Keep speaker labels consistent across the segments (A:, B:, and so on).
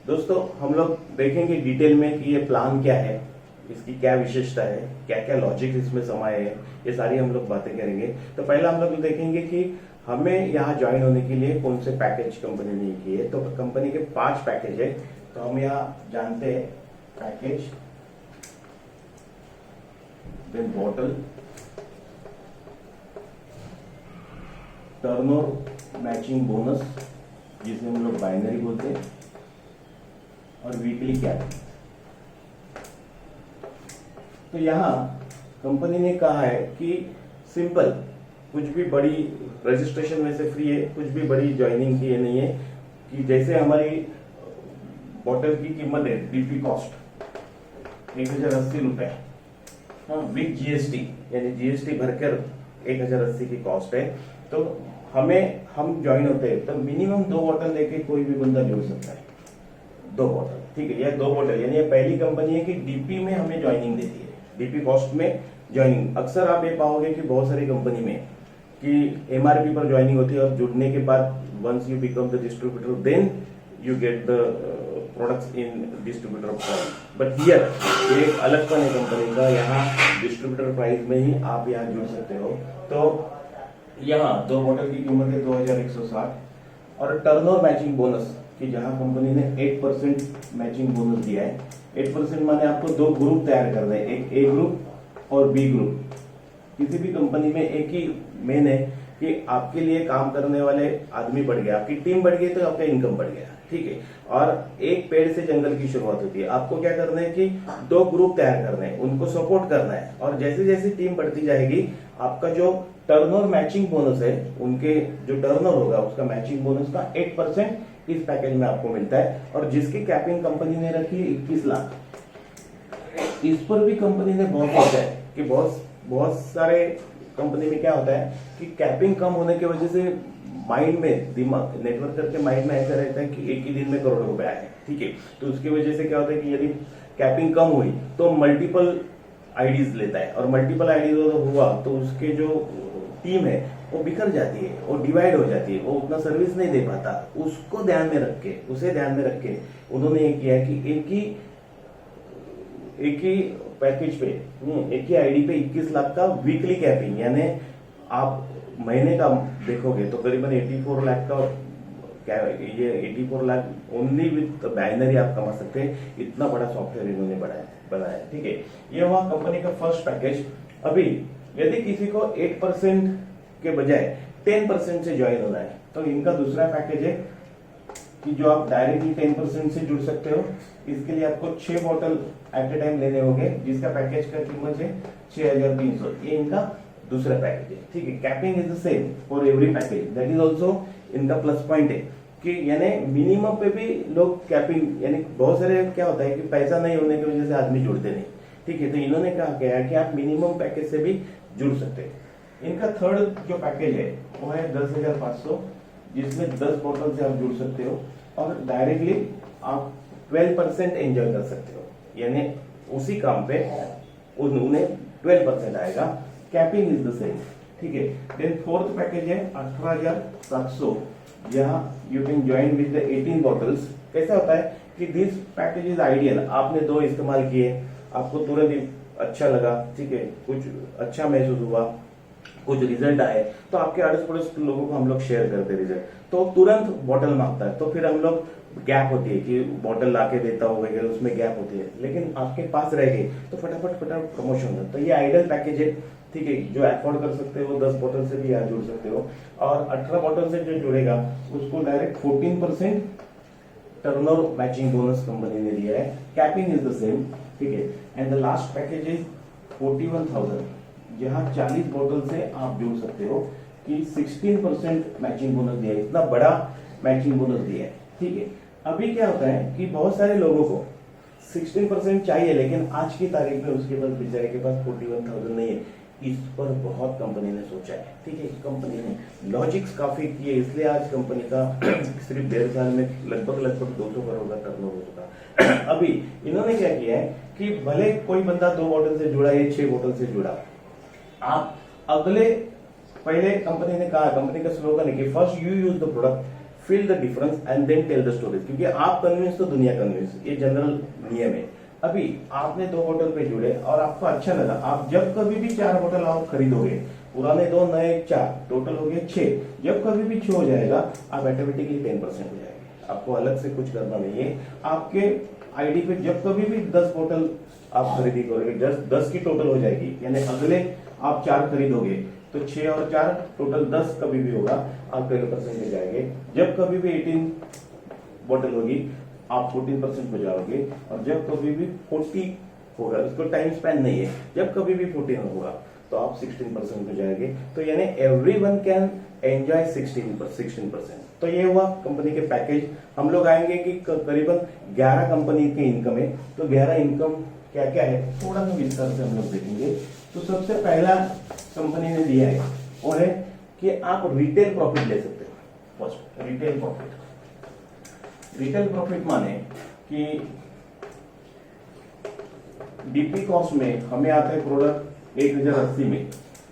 A: दोस्तों हम लोग देखेंगे डिटेल में कि ये प्लान क्या है, इसकी क्या विशेषता है, क्या क्या लॉजिक इसमें समाये है, ये सारी हम लोग बातें करेंगे। तो पहला हम लोग देखेंगे कि हमें यहाँ ज्वाइन होने के लिए कौन से पैकेज कंपनी ने किए है। तो कंपनी के 5 पैकेज है, तो हम यहाँ जानते हैं package, then bottle, turnover matching bonus जिसे हम लोग बाइनरी बोलते हैं, और वीकली कैप। तो यहाँ कंपनी ने कहा है कि सिंपल, कुछ भी बड़ी रजिस्ट्रेशन में से फ्री है, कुछ भी बड़ी ज्वाइनिंग की नहीं है। कि जैसे हमारी बॉटल की कीमत है डीपी कॉस्ट 1080 रुपए, विद जीएसटी, यानी जीएसटी भरकर 1080 की कॉस्ट है। तो हम ज्वाइन होते हैं तो मिनिमम 2 बॉटल लेके कोई भी बंदा जुड़ सकता है। 2 बॉटल, ठीक है, यह 2 बॉटल, यानी ये पहली कंपनी है कि डीपी में हमें ज्वाइनिंग देती है, डीपी कॉस्ट में ज्वाइनिंग। अक्सर आप ये पाओगे कि बहुत सारी कंपनी में कि एमआरपी पर ज्वाइनिंग होती है और जुड़ने के बाद once you become the distributor then you get the products in distributor price. But here ये एक अलग है कंपनी का, यहाँ डिस्ट्रीब्यूटर प्राइस में ही आप यहाँ जुड़ सकते हो। तो यहाँ 2 बॉटल की कीमत है 2160, और टर्नओवर मैचिंग बोनस कि जहां कंपनी ने 8% मैचिंग बोनस दिया है। 8% माने आपको 2 ग्रुप तैयार करने हैं, एक ए ग्रुप और बी ग्रुप। किसी भी कंपनी में एक ही मेन है कि आपके लिए काम करने वाले आदमी बढ़ गया, आपकी टीम बढ़ गई तो आपका इनकम बढ़ गया, ठीक है। और एक पेड़ से जंगल की शुरुआत होती है। आपको क्या करना है कि 2 ग्रुप तैयार करने हैं, उनको सपोर्ट करना है, और जैसे जैसे टीम बढ़ती जाएगी आपका जो टर्नओवर मैचिंग बोनस है, उनके जो टर्नओवर होगा उसका मैचिंग बोनस का 8% इस पैकेज में आपको मिलता है। और जिसकी कैपिंग कंपनी ने रखी है 21 लाख, इस पर भी कंपनी ने बहुत सोचा है कि बहुत सारे कंपनी में क्या होता है कि कैपिंग कम होने की वजह से माइंड में, दिमाग नेटवर्कर के माइंड में ऐसा रहता है कि एक ही दिन में करोड़ों रुपए आए, ठीक है। तो उसकी वजह से क्या होता है कि यदि कैपिंग कम हुई तो मल्टीपल आईडीज लेता है, और मल्टीपल आईडीज हुआ तो उसके जो टीम है वो बिखर जाती है, वो डिवाइड हो जाती है, वो उतना सर्विस नहीं दे पाता। उसे ध्यान में रख के उन्होंने ये किया है कि एक ही पैकेज पे, एक ही आईडी पे 21 लाख का वीकली कैपिंग, यानी आप महीने का देखोगे तो करीबन 84 लाख का क्या, ये 84 लाख ओनली विद बाइनरी आप कमा सकते हैं। इतना बड़ा सॉफ्टवेयर इन्होंने बनाया, ठीक है। ये हुआ कंपनी का फर्स्ट पैकेज। अभी यदि किसी को 8% के बजाय 10% से ज्वाइन होना है तो इनका दूसरा पैकेज है कि जो आप डायरेक्टली 10% से जुड़ सकते हो। इसके लिए आपको 6 बॉटल एट ए टाइम लेने होंगे, जिसका पैकेज का कीमत है 6300। ये इनका दूसरा पैकेज है, ठीक है। Capping is the same for every package, that is also इनका प्लस पॉइंट है कि यानी मिनिमम पे भी लोग कैपिंग, यानी बहुत सारे क्या होता है कि पैसा नहीं होने की वजह से आदमी जुड़ते नहीं, ठीक है। तो इन्होंने कहा क्या है कि आप मिनिमम पैकेज से भी जुड़ सकते हैं। इनका थर्ड जो पैकेज है वो है 10,500, जिसमें 10 बॉटल से आप जुड़ सकते हो और डायरेक्टली आप 12% एंजॉय कर सकते हो, यानी उसी काम पे उन्हें 12% आएगा। कैपिंग इज द सेम, ठीक है। देन फोर्थ पैकेज है 18,700, जहां you can join with the 18 bottles. कैसा होता है कि दिस पैकेज इज आइडियल। आपने 2 इस्तेमाल किए, आपको तुरंत ही अच्छा लगा, ठीक है, कुछ अच्छा महसूस हुआ, कुछ रिजल्ट आए, तो आपके अड़ोस पड़ोस के लोगों को हम लोग शेयर करते रिजल्ट, तो तुरंत बॉटल मांगता है। तो फिर हम लोग गैप होती है कि बॉटल लाके देता हो वगैरह, उसमें गैप होती है, लेकिन आपके पास रह गए तो फटाफट प्रमोशन होता है। तो ये आइडियल पैकेज है, ठीक है। जो अफोर्ड कर सकते हो 10 बॉटल से भी यहाँ जुड़ सकते हो, और 18 बॉटल से जो जुड़ेगा उसको direct 14% turnover matching bonus company ने दिया है। कैपिंग इज द सेम, ठीक है। And the last package is 41,000, जहां 40 बॉटल से आप जुड़ सकते हो कि 16% मैचिंग बोनस दिया है। इतना बड़ा मैचिंग बोनस दिया है, ठीक है। अभी क्या होता है कि बहुत सारे लोगों को 16% चाहिए, लेकिन आज की तारीख में उसके पास बेचारे के पास 41,000 नहीं है। इस पर बहुत कंपनी ने सोचा है, ठीक है। कंपनी ने लॉजिक्स काफी किए, इसलिए आज कंपनी का सिर्फ 1.5 साल में लगभग 200 करोड़ का टर्नओवर हो चुका। अभी इन्होंने क्या किया है कि भले कोई बंदा 2 बॉटल से जुड़ा या 6 बॉटल से जुड़ा, आप पहले कंपनी ने कहा, कंपनी का स्लोगन है कि first you use the product, feel the difference and then tell the story, क्योंकि आप कन्विंस तो दुनिया कन्विंस, ये जनरल नियम है। अभी आपने 2 बोतल पे जुड़े और आपको अच्छा लगा, आप जब कभी भी 4 बोतल आप खरीदोगे, पुराने 2 नए 4 टोटल हो गए 6, जब कभी भी 6 हो जाएगा आप ऑटोमेटिकली 10% हो जाएंगे, आपको अलग से कुछ करना नहीं है। आपके आईडी पे जब कभी भी 10 बोतल आप खरीदी करोगे, 10 की टोटल हो जाएगी, यानी अगले आप 4 खरीदोगे तो 6 और 4 टोटल 10 कभी भी होगा, आप 10% हो जाएंगे। जब कभी भी 18 बोतल होगी आप 14% हो जाओगे, और जब कभी भी 40 होगा, उसको टाइम स्पैन नहीं है, जब कभी भी 14 होगा तो आप 16% हो जाएंगे। तो यानी एवरीवन कैन एंजॉय 16%। तो ये हुआ कंपनी के पैकेज। हम लोग आएंगे कि करीबन 11 कंपनी की इनकम है, तो 11 इनकम क्या क्या है थोड़ा सा विस्तार से हम लोग देखेंगे। तो सबसे पहला कंपनी ने दिया है वो है कि आप रिटेल प्रॉफिट ले सकते हो। First retail profit, retail profit माने कि डीपी कॉस्ट में हमें आता है प्रोडक्ट 1080 में,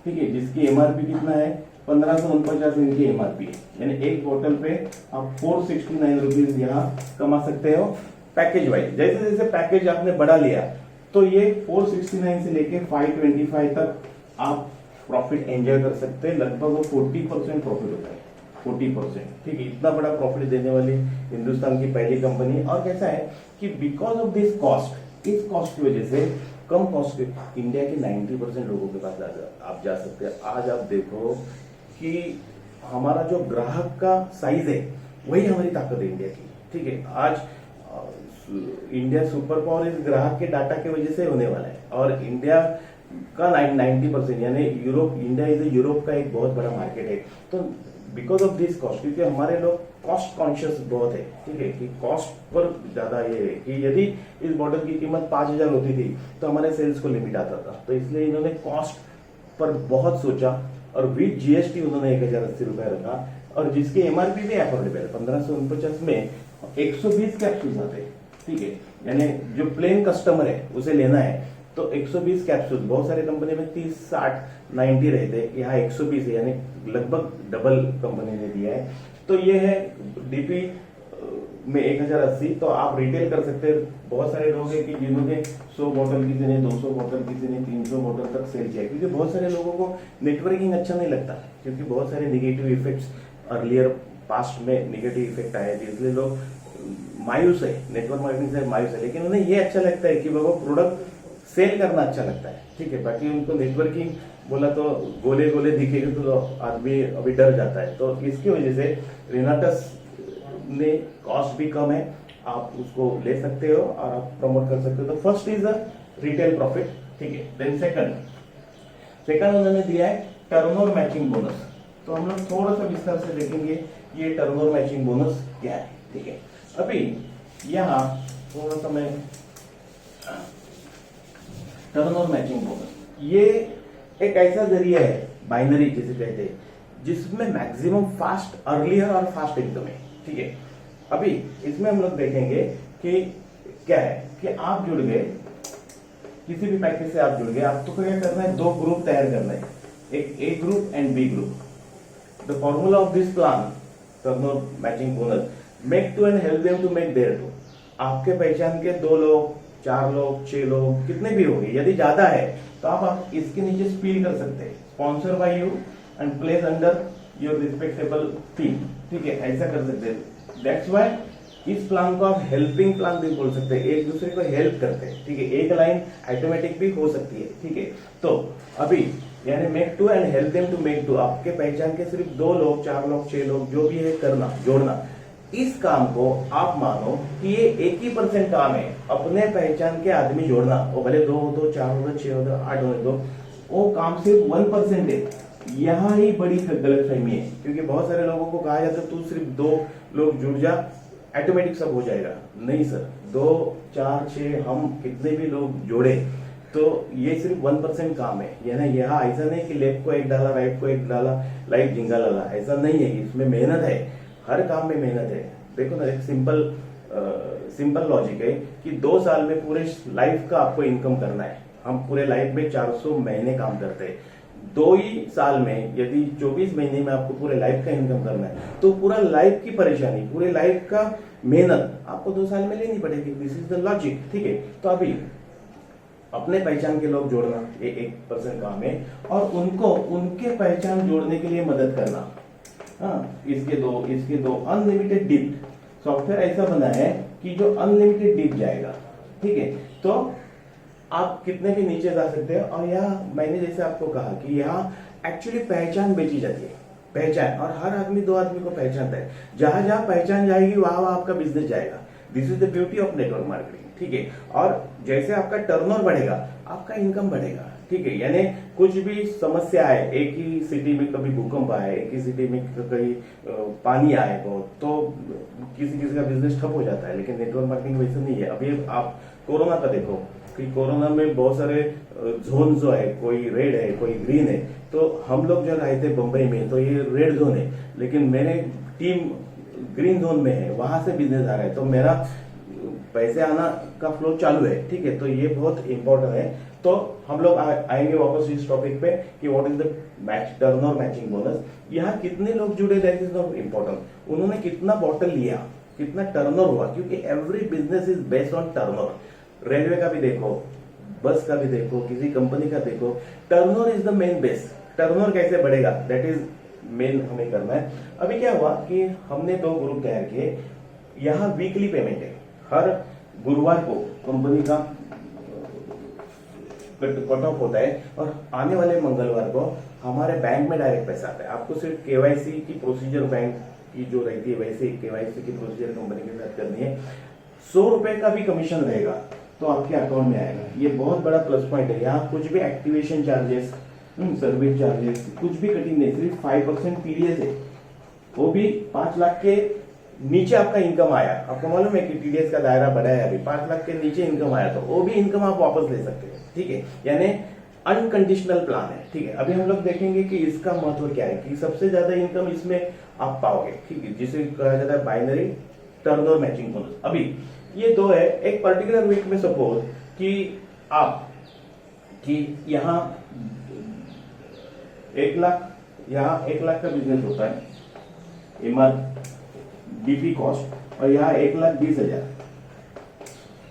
A: ठीक है, जिसकी एमआरपी कितना है 1549 इनकी एमआरपी है, यानी एक बोतल पे आप 469 रुपीज यहाँ कमा सकते हो पैकेज वाइज। जैसे जैसे पैकेज आपने बढ़ा लिया तो ये 469 से लेके 525 तक आप प्रॉफिट एंजॉय कर सकते हैं। लगभग 40% प्रॉफिट होता है, 40%, ठीक है। इतना बड़ा प्रॉफिट देने वाली हिंदुस्तान की पहली कंपनी। और कैसा है कि बिकॉज ऑफ दिस कॉस्ट, इस कॉस्ट की वजह से कम कॉस्ट के इंडिया के 90% लोगों के पास आप जा सकते हैं। आज आप देखो कि हमारा जो ग्राहक का साइज है वही हमारी ताकत है इंडिया की, ठीक है। आज इंडिया सुपर पावर इस ग्राहक के डाटा की वजह से होने वाला है, और इंडिया का 90% यानी यूरोप, इंडिया इज यूरोप का एक बहुत बड़ा मार्केट है। तो बिकॉज ऑफ दिस कॉस्ट, क्योंकि हमारे लोग कॉस्ट कॉन्शियस बहुत है, ठीक है, कि कॉस्ट पर ज्यादा ये है कि यदि इस बॉटल की कीमत 5000 होती थी तो हमारे सेल्स को लिमिट आता था, तो इसलिए इन्होंने कॉस्ट पर बहुत सोचा और विद जीएसटी उन्होंने 1080 रुपए रखा, और जिसकी एमआरपी भी अफोर्डेबल 1549 में 120 कैप्सूल आते हैं, ठीक है। यानी जो प्लेन कस्टमर है उसे लेना है तो 120 कैप्सूल, बहुत सारे कंपनी में 30, 60, 90 रहते, यहाँ 120 है, यानी लगभग डबल कंपनी ने दिया है। तो ये है डीपी में 1080। तो आप रिटेल कर सकते हैं। बहुत सारे लोग हैं कि जिन्होंने 100 बोतल, किसी ने 200 बोतल, किसी ने 300 बोतल तक सेल किया, क्योंकि बहुत सारे लोगों को नेटवर्किंग अच्छा नहीं लगता, क्योंकि बहुत सारे निगेटिव इफेक्ट्स अर्लियर पास्ट में निगेटिव इफेक्ट आए थे, इसलिए लोग मायूस है, नेटवर्क मार्केटिंग से मायूस है। लेकिन उन्हें ये अच्छा लगता है कि वो प्रोडक्ट सेल करना अच्छा लगता है, ठीक है। बाकी उनको नेटवर्किंग बोला तो गोले गोले दिखेगा तो आदमी अभी डर जाता है। तो इसकी वजह से रेनाटस ने कॉस्ट भी कम है, आप उसको ले सकते हो और आप प्रमोट कर सकते हो। तो first is a retail profit, ठीक है। देन सेकंड उन्होंने दिया है टर्नओवर मैचिंग बोनस। तो हम लोग थोड़ा सा विस्तार से देखेंगे ये टर्नओवर मैचिंग बोनस क्या है, ठीक है। अभी यहाँ थोड़ा सा मैं टर्नओवर मैचिंग बोनस, ये एक ऐसा जरिया है, बाइनरी जिसे कहते हैं, जिसमें मैक्सिमम फास्ट अर्लियर और फास्ट इनकम है, ठीक है। अभी इसमें हम लोग देखेंगे कि क्या है कि आप जुड़ गए, किसी भी पैकेज से आप जुड़ गए, आपको क्या करना है, 2 ग्रुप तैयार करना है, एक A group and B group. The formula of this plan turnover matching bonus, make 2 and help them to make their 2। आपके पहचान के 2 लोग, 4 लोग, 6 लोग, कितने भी होंगे, यदि ज्यादा है तो आप इसके नीचे स्पील कर सकते हैं, sponsor by you and place under your respectable theme, ठीक है, ऐसा कर सकते हैं। दैट्स व्हाई इस प्लान को आप हेल्पिंग प्लान भी बोल सकते हैं, एक दूसरे को हेल्प करते हैं, ठीक है। एक लाइन ऑटोमेटिक भी हो सकती है, ठीक है। तो अभी यानी make 2 and help them to make 2, आपके पहचान के सिर्फ 2 लोग, 4 लोग, 6 लोग, जो भी है करना, जोड़ना। इस काम को आप मानो कि ये 80% काम है, अपने पहचान के आदमी जोड़ना, वो भले 2 हो तो 4 हो तो 6 हो तो 8 हो तो, वो काम सिर्फ 1% है। यहाँ ही बड़ी गलतफहमी है, क्योंकि बहुत सारे लोगों को कहा जाता है तू सिर्फ 2 लोग जुड़ जा, ऑटोमेटिक सब हो जाएगा। नहीं सर, 2, 4, 6 हम कितने भी लोग जोड़े तो ये सिर्फ 1% काम है। यानी यहाँ ऐसा नहीं कि लेफ्ट को 1 डाला, राइट को 1 डाला, लाइट जिंगा डाला, ऐसा नहीं है। इसमें मेहनत है, हर काम में मेहनत है। देखो ना, एक सिंपल लॉजिक है कि 2 साल में पूरे लाइफ का आपको इनकम करना है। हम पूरे लाइफ में 400 महीने काम करते हैं, 2 ही साल में यदि 24 महीने में आपको पूरे लाइफ का इनकम करना है तो पूरा लाइफ की परेशानी, पूरे लाइफ का मेहनत आपको 2 साल में लेनी पड़ेगी। दिस इज द लॉजिक, ठीक है। तो अभी अपने पहचान के लोग जोड़ना ये 1% काम है, और उनको उनके पहचान जोड़ने के लिए मदद करना। हाँ, इसके दो अनलिमिटेड डिप सॉफ्टवेयर ऐसा बना है कि जो अनलिमिटेड डिप जाएगा, ठीक है। तो आप कितने भी नीचे जा सकते हैं, और यहाँ मैंने जैसे आपको कहा कि यहाँ एक्चुअली पहचान बेची जाती है, पहचान, और हर आदमी 2 आदमी को पहचानता है। जहां जहां पहचान जाएगी वहां वहां आपका बिजनेस जाएगा। This is the beauty of network marketing, ठीक है। और जैसे आपका टर्नओवर बढ़ेगा आपका इनकम बढ़ेगा, ठीक है। यानी कुछ भी समस्या है, एक ही सिटी में कभी भूकंप आए, एक ही सिटी में कहीं पानी आए बहुत, तो किसी किसी का बिजनेस ठप हो जाता है। लेकिन नेटवर्क मार्केटिंग वैसे नहीं है। अभी आप कोरोना का देखो कि कोरोना में बहुत सारे जोन जो है, कोई रेड है कोई ग्रीन है। तो हम लोग जो रहे थे बंबई में तो ये रेड जोन है, लेकिन मेरे टीम ग्रीन जोन में है, वहां से बिजनेस आ रहा है, तो मेरा पैसे आना का फ्लो चालू है, ठीक है। तो ये बहुत इंपॉर्टेंट है। तो हम लोग आएंगे वापस इस टॉपिक पे कि what is the match turnover matching bonus. यहाँ कितने लोग जुड़े, दैट इज नॉट इम्पोर्टेंट। उन्होंने कितना बॉटल लिया, कितना टर्नओवर हुआ, क्योंकि every business is based on turnover. Railway का भी देखो, बस का भी देखो, किसी कंपनी का देखो, turnover is the main base. Turnover कैसे बढ़ेगा, दैट इज मेन हमें करना है। अभी क्या हुआ कि हमने 2 ग्रुप तैयार किए। यहाँ वीकली पेमेंट है, हर गुरुवार को कंपनी का कट ऑफ होता है, और आने वाले मंगलवार को हमारे बैंक में डायरेक्ट पैसा आता है। आपको सिर्फ केवाईसी की प्रोसीजर बैंक की जो रहती है वैसे केवाईसी की प्रोसीजर कंपनी के साथ करनी है। 100 रुपए का भी कमीशन रहेगा तो आपके अकाउंट में आएगा। ये बहुत बड़ा प्लस पॉइंट है। यहाँ कुछ भी एक्टिवेशन चार्जेस, सर्विस चार्जेस कुछ भी कटिंग नहीं, सिर्फ 5% टीडीएस है, वो भी 5 लाख के नीचे आपका इनकम आया। आपको मालूम है कि टीडीएस का दायरा बढ़ा है, अभी 5 लाख के नीचे इनकम आया तो वो भी इनकम आप वापस ले सकते हैं, ठीक है। यानी अनकंडीशनल प्लान है, ठीक है। अभी हम लोग देखेंगे कि इसका महत्व क्या है, कि सबसे ज्यादा इनकम इसमें आप पाओगे, ठीक है, जिसे कहा जाता है बाइनरी टर्नओवर मैचिंग बोनस। अभी ये 2 है। एक पर्टिकुलर वीक में सपोज कि यहाँ 1 लाख, यहाँ 1 लाख का बिजनेस होता है डीपी कॉस्ट, और यहाँ 1,20,000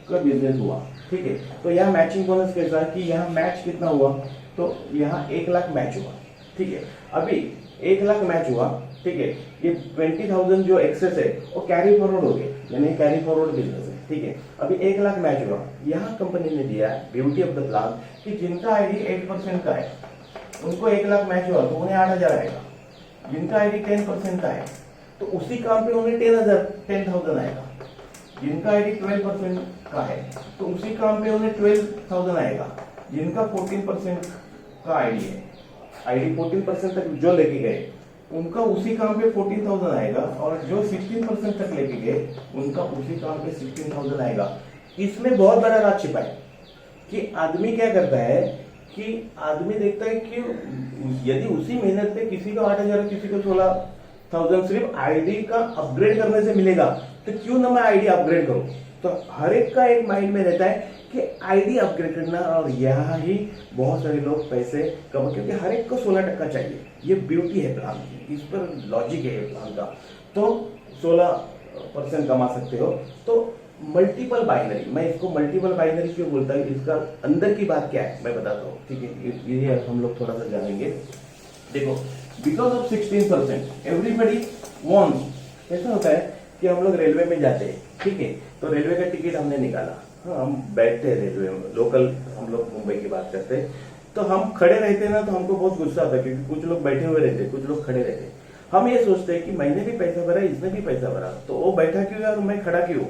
A: का बिजनेस हुआ, ठीक है। तो यहाँ मैचिंग बोनस कैसा है कि यहाँ मैच कितना हुआ, तो यहाँ 1 लाख मैच हुआ, ठीक है। अभी 1 लाख मैच हुआ, ठीक है। ये 20,000 जो एक्सेस है वो कैरी फॉरवर्ड हो गए, यानी कैरी फॉरवर्ड बिजनेस है, ठीक है। अभी 1 लाख मैच हुआ। यहाँ कंपनी ने दिया ब्यूटी ऑफ द प्लान कि जिनका आईडी 8% का है उनको 1 लाख मैच हुआ तो उन्हें 8,000 आएगा। जिनका आईडी 10% का है तो उसी काम पे उन्हें 10,000 आएगा। जिनका आईडी 12% का है तो उसी काम पे उन्हें 12,000 आएगा। जिनका 14% का आईडी है, आईडी 14% तक जो लेके गए उनका उसी काम पे 14,000 आएगा, और जो 16% तक लेके गए उनका उसी काम पे 16,000 आएगा। इसमें बहुत बड़ा राज छिपा है कि आदमी क्या करता है कि आदमी देखता है कि यदि उसी मेहनत पे किसी को 8,000 किसी को 16,000 सिर्फ आईडी का अपग्रेड करने से मिलेगा, तो क्यों ना मैं आईडी अपग्रेड करूं। तो हर एक का एक माइंड में रहता है कि आईडी अपग्रेड करना, और यहाँ ही बहुत सारे लोग पैसे कमा, क्योंकि हर एक को 16% चाहिए। ये ब्यूटी है प्लान की, इस पर लॉजिक है प्लान का। तो 16% कमा सकते हो। तो मल्टीपल बाइनरी, मैं इसको मल्टीपल बाइनरी क्यों बोलता हूँ, इसका अंदर की बात क्या है मैं बताता हूँ, ठीक है। ये हम लोग थोड़ा सा जानेंगे। देखो, बिकॉज ऑफ 16% एवरीबडी वॉन्ट्स। ऐसा होता है कि हम लोग रेलवे में जाते हैं, ठीक है, तो रेलवे का टिकट हमने निकाला, हाँ, हम बैठते हैं रेलवे में, लोकल हम लोग मुंबई की बात करते हैं, तो हम खड़े रहते हैं ना, तो हमको बहुत गुस्सा आता है, क्योंकि कुछ लोग बैठे हुए रहते हैं, कुछ लोग खड़े रहते हैं। हम ये सोचते हैं कि मैंने भी पैसा भरा, इसने भी पैसा भरा, तो वो बैठा क्यों है और मैं खड़ा क्यों,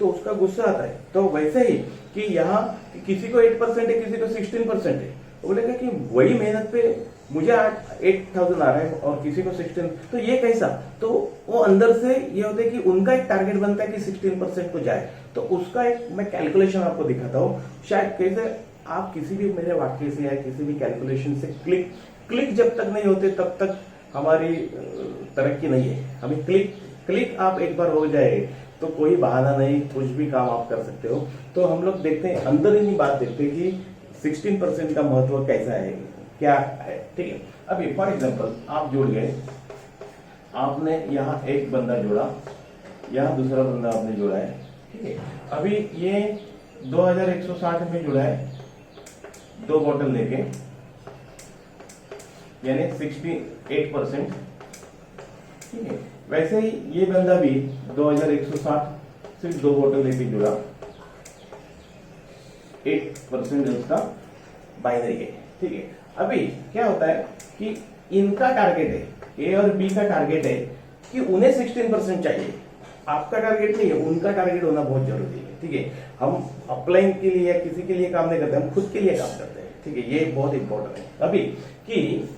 A: तो उसका गुस्सा आता है। तो वैसे ही कि यहाँ किसी को 8% है, किसी को 16% है, वो बोलेगा कि वही मेहनत पे मुझे 8,000 आ रहा है और किसी को 16, तो ये कैसा। तो वो अंदर से ये होता है कि उनका एक टारगेट बनता है कि 16% को जाए। तो उसका एक मैं कैलकुलेशन आपको दिखाता हूँ, शायद कैसे आप किसी भी मेरे वाक्य से या किसी भी कैलकुलेशन से क्लिक जब तक नहीं होते तब तक हमारी तरक्की नहीं है। हमें क्लिक आप एक बार हो जाए तो कोई बहाना नहीं, कुछ भी काम आप कर सकते हो। तो हम लोग देखते हैं, अंदर ही बात देखते हैं कि 16% का महत्व कैसा है। क्या है, ठीक है। अभी फॉर एग्जांपल आप जुड़ गए, आपने यहाँ एक बंदा जोड़ा, यहाँ दूसरा बंदा आपने जोड़ा है, ठीक है। अभी ये 2160 में जुड़ा है, 2 बॉटल लेके, यानी 68%, ठीक है। वैसे ही ये बंदा भी 2160 सिर्फ 2 बॉटल लेके जुड़ा, 8% उसका बाइनरी है, ठीक है। अभी क्या होता है कि इनका टारगेट है, ए और बी का टारगेट है कि उन्हें 16% चाहिए, आपका टारगेट नहीं है, उनका टारगेट होना बहुत जरूरी है, ठीक है। हम अपलाइन के लिए या किसी के लिए काम नहीं करते, हम खुद के लिए काम करते हैं, ठीक है। ये बहुत इंपॉर्टेंट है अभी कि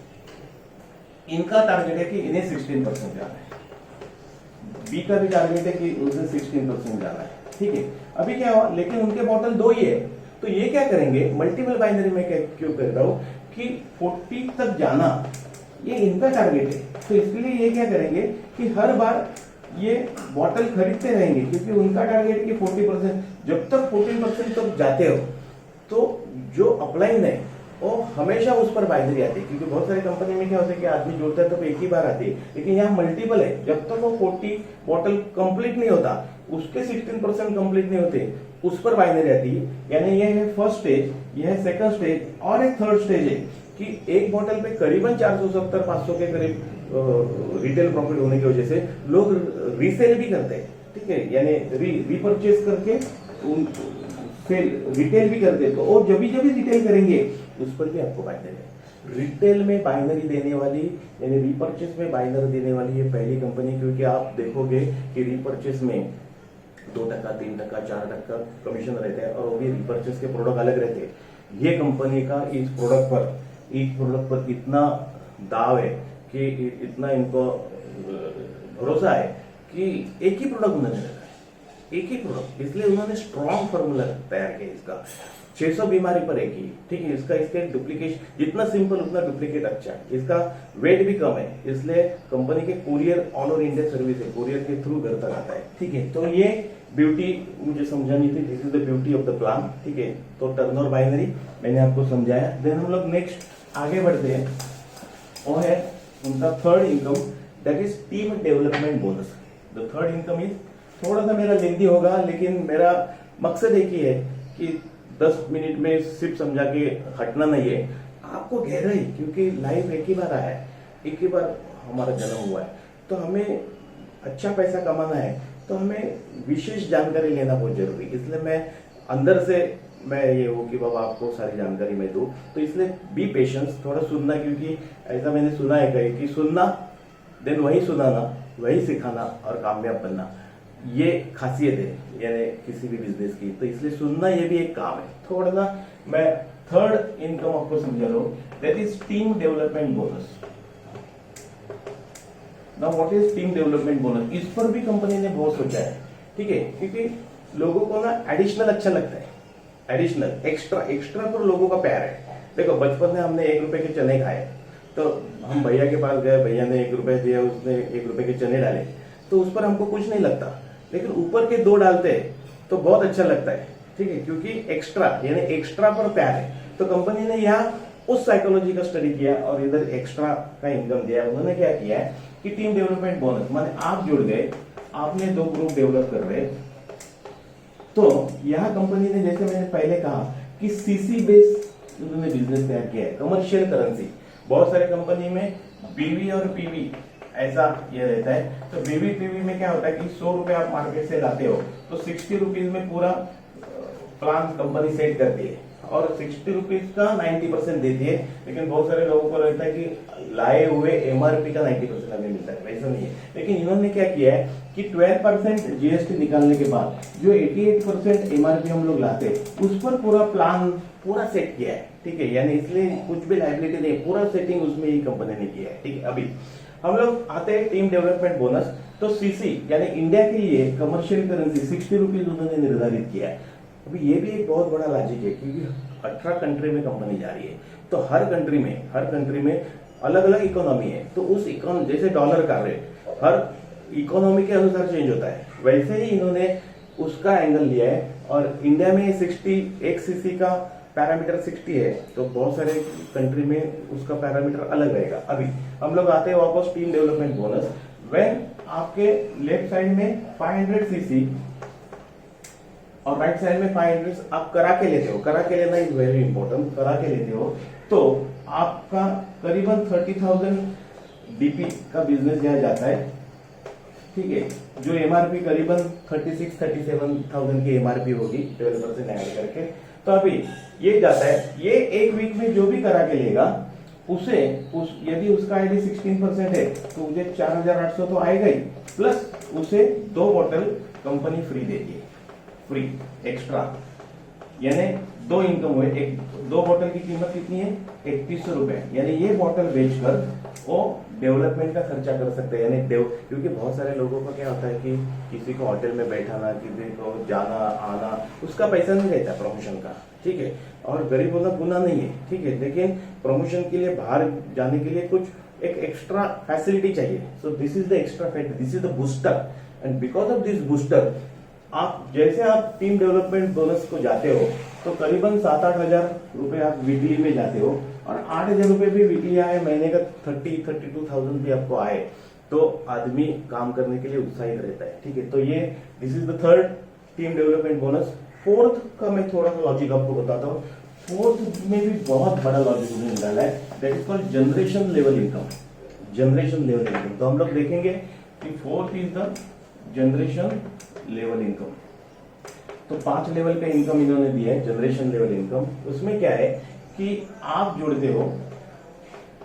A: इनका टारगेट है कि इन्हें 16% जाना है, बी का भी टारगेट है कि उसे 16% जाना है, ठीक है। अभी क्या हुआ, लेकिन उनके बॉटल 2 ही है, तो ये क्या करेंगे, मल्टीपल बाइनरी में क्यों कर रहा हूं कि 40 तक जाना ये इनका टारगेट है, तो इसलिए ये क्या करेंगे कि हर बार ये बॉटल खरीदते रहेंगे, क्योंकि उनका टारगेट कि 40%, जब तक 14% तक जाते हो तो जो अपलाइन है वो हमेशा उस पर बाइनरी आती है, क्योंकि बहुत सारी कंपनी में क्या होता है कि आदमी जोड़ता है तो एक ही बार आती है, लेकिन यहाँ मल्टीपल है, जब तक वो 40 बॉटल कंप्लीट नहीं होता, उसके 16% कंप्लीट नहीं होते, उस पर बाइनरी आती है। यानी ये है फर्स्ट स्टेज, ये है सेकंड स्टेज, और एक थर्ड स्टेज है कि एक बॉटल पे करीबन 470-500 के करीब रिटेल प्रॉफिट होने की वजह से लोग रीसेल भी करते हैं, ठीक है, यानी रीपरचेज करके सेल रिटेल भी करते हैं, तो और जब भी रिटेल करेंगे उस पर भी आपको बाइनरी है। रिटेल में बाइनरी देने वाली, यानी रीपरचेस में बाइनरी देने वाली ये पहली कंपनी, क्योंकि आप देखोगे कि रीपरचेस में 2%, 3%, 4% कमीशन रहते हैं, और वो भी रीपरचेस के प्रोडक्ट अलग रहते हैं। ये कंपनी का इस प्रोडक्ट पर इतना दाव है कि इतना इनको भरोसा है कि एक ही प्रोडक्ट उन्होंने रखा है, एक ही प्रोडक्ट, इसलिए उन्होंने स्ट्रॉन्ग फार्मूला तैयार किया इसका, 600 बीमारी पर एक ही, ठीक है। इसका डुप्लीकेशन जितना सिंपल उतना डुप्लीकेट अच्छा है, इसका वेट भी कम है, इसलिए कंपनी के courier all over India service है, कुरियर के थ्रू घर तक आता है, ठीक है। तो ये ब्यूटी मुझे समझानी थी, this is the beauty of the plan, ठीक है। तो टर्नओवर बाइनरी मैंने आपको समझाया। देन हम लोग नेक्स्ट आगे बढ़ते हैं, वो है उनका third income, that is team development bonus. The third income is, थोड़ा सा मेरा लेंदी होगा, लेकिन मेरा मकसद एक ही है कि 10 मिनट में सिर्फ समझा के हटना नहीं है, आपको गहराई, क्योंकि लाइफ एक ही बार आया है, एक ही बार हमारा जन्म हुआ है, तो हमें अच्छा पैसा कमाना है, तो हमें विशेष जानकारी लेना बहुत जरूरी है। इसलिए मैं अंदर से मैं ये हूँ कि बाबा आपको सारी जानकारी मैं दूं, तो इसलिए बी पेशेंस, थोड़ा सुनना, क्योंकि ऐसा मैंने सुना है कहीं कि सुनना देन वही सुनाना, वही सिखाना और कामयाब बनना, ये खासियत है यानी किसी भी बिजनेस की, तो इसलिए सुनना ये भी एक काम है। थोड़ा सा मैं थर्ड इनकम आपको समझा रहा हूं, that is team development bonus. Now what is team development bonus, इस पर भी कंपनी ने बहुत सोचा है, ठीक है, क्योंकि लोगों को ना एडिशनल अच्छा लगता है, एडिशनल एक्स्ट्रा पर लोगों का प्यार है। देखो बचपन में हमने 1 रुपए के चने खाए, तो हम भैया के पास गए, भैया ने 1 रुपए दिया, उसने 1 रुपए के चने डाले, तो उस पर हमको कुछ नहीं लगता, लेकिन ऊपर के 2 डालते हैं तो बहुत अच्छा लगता है, ठीक है, क्योंकि एक्स्ट्रा यानी एक्स्ट्रा पर प्यार है। तो कंपनी ने यहाँ उस साइकोलॉजी का स्टडी किया और इधर एक्स्ट्रा का इनकम दिया। उन्होंने क्या किया है कि टीम डेवलपमेंट बोनस, माने आप जुड़ गए, आपने 2 ग्रुप डेवलप कर रहे, तो यहाँ कंपनी ने, जैसे मैंने पहले कहा कि सीसी बेस उन्होंने बिजनेस तैयार किया है, कमर्शियल करेंसी। बहुत सारे कंपनी में बीवी और पीवी ऐसा ये रहता है, तो बीवी पीवी में क्या होता है कि 100 रुपए आप मार्केट से लाते हो, तो 60 रुपीज में पूरा प्लान कंपनी सेट करती है, और 60 रुपीज का 90% देती है। लेकिन बहुत सारे लोगों को रहता है कि लाए हुए एमआरपी का 90% हमें मिलता है, वैसा नहीं है। लेकिन इन्होंने क्या किया है कि 12% जीएसटी निकालने के बाद जो 88% एमआरपी हम लोग लाते हैं, उस पर पूरा प्लान पूरा सेट किया है, ठीक है, यानी इसलिए कुछ भी लाइबिलिटी नहीं, पूरा सेटिंग उसमें ही कंपनी ने किया है, ठीक है। अभी हम लोग आते हैं टीम डेवलपमेंट बोनस, तो सीसी यानी इंडिया के लिए कमर्शियल करेंसी 60 रुपीज उन्होंने निर्धारित किया है। अभी ये भी एक बहुत बड़ा लॉजिक है, क्योंकि 18 कंट्री में कंपनी जा रही है, तो हर कंट्री में अलग अलग इकोनॉमी है, तो उस इकोनॉमी, जैसे डॉलर का रेट हर इकोनॉमी के अनुसार चेंज होता है, वैसे ही इन्होंने उसका एंगल लिया है। और इंडिया में 61 सीसी का पैरामीटर 60 है तो बहुत सारे कंट्री में उसका पैरामीटर अलग रहेगा। अभी हम लोग आते हैं वापस टीम डेवलपमेंट बोनस। व्हेन आपके लेफ्ट साइड में 500 सीसी और राइट साइड में 500 आप करा के लेते हो, करा के लेना इज वेरी इंपॉर्टेंट, करा के लेते हो तो आपका करीबन 30,000 डीपी का बिजनेस दिया जाता है, ठीक है। जो एमआरपी करीबन 36-37,000 की एमआरपी होगी डेवलपर से ऐड करके। तो अभी ये जाता है, ये एक वीक में जो भी करा के लेगा उसे यदि उसका आईडी 16% है तो मुझे 4,800 तो आएगा ही, प्लस उसे 2 बोतल कंपनी फ्री देती है, फ्री एक्स्ट्रा, यानी 2 इनकम हुए। 2 बोतल की कीमत कितनी है? 3100 रुपए। यानी ये बोतल बेचकर वो डेवलपमेंट का खर्चा कर सकते हैं, यानी क्योंकि बहुत सारे लोगों का क्या होता है कि किसी को होटल में बैठाना, किसी को जाना आना, उसका पैसा नहीं रहता प्रमोशन का, ठीक है। और गरीबों का गुना नहीं है, ठीक है, लेकिन प्रमोशन के लिए बाहर जाने के लिए कुछ एक एक्स्ट्रा फैसिलिटी चाहिए। So this is the extra factor, this is the booster, and because of this booster आप टीम डेवलपमेंट बोनस को जाते हो तो करीबन 7-8 हजार रुपए आप वीकली में जाते हो, और 8,000 रुपए भी वीकली आए, महीने का 32,000 भी आपको आए तो आदमी काम करने के लिए उत्साहित रहता है, ठीक है। तो ये this is the 3rd team development bonus. 4th का मैं थोड़ा सा लॉजिक आपको बताता हूँ। 4th में भी बहुत बड़ा लॉजिक मुझे निकाला है, that is called generation level income. Generation level income तो हम लोग देखेंगे कि 4th is the generation level income. तो 5 लेवल का इनकम इन्होंने दिया है, जनरेशन लेवल इनकम। उसमें क्या है कि आप जुड़ते हो,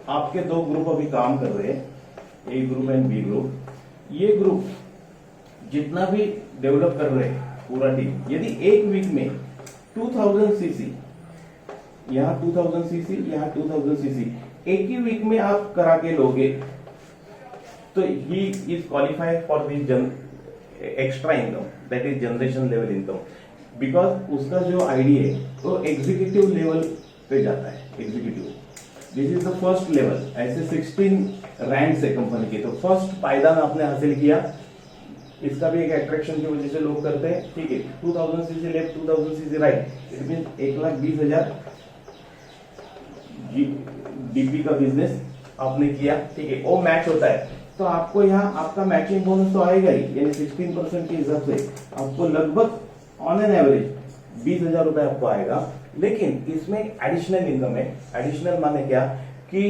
A: आपके 2 ग्रुप अभी काम कर रहे हैं, ए ग्रुप एंड बी ग्रुप। ये ग्रुप जितना भी डेवलप कर रहे हैं पूरा टीम, यदि एक वीक में 2000 सीसी, यहाँ 2000 सीसी, यहाँ 2000 सीसी एक ही वीक में आप करा के लोगे तो he is qualified for this extra income, that is generation level income. Because उसका जो आईडी है वो एग्जीक्यूटिव लेवल पे जाता है, executive. This is the first level. ऐसे 16 रैंक्स है कंपनी के, तो फर्स्ट पायदान आपने हासिल किया। इसका भी एक अट्रैक्शन की वजह से लोग करते हैं, ठीक है। 2000 CC left, 2000 CC right, it mean 1,20,000 DP का बिजनेस आपने किया, ठीक है। वो मैच होता है तो आपको यहाँ आपका मैचिंग बोनस तो आएगा ही, यानी 16% के हिसाब से आपको लगभग ऑन एन एवरेज 20,000 रुपए आपको आएगा। लेकिन इसमें एडिशनल इनकम है। एडिशनल माने क्या कि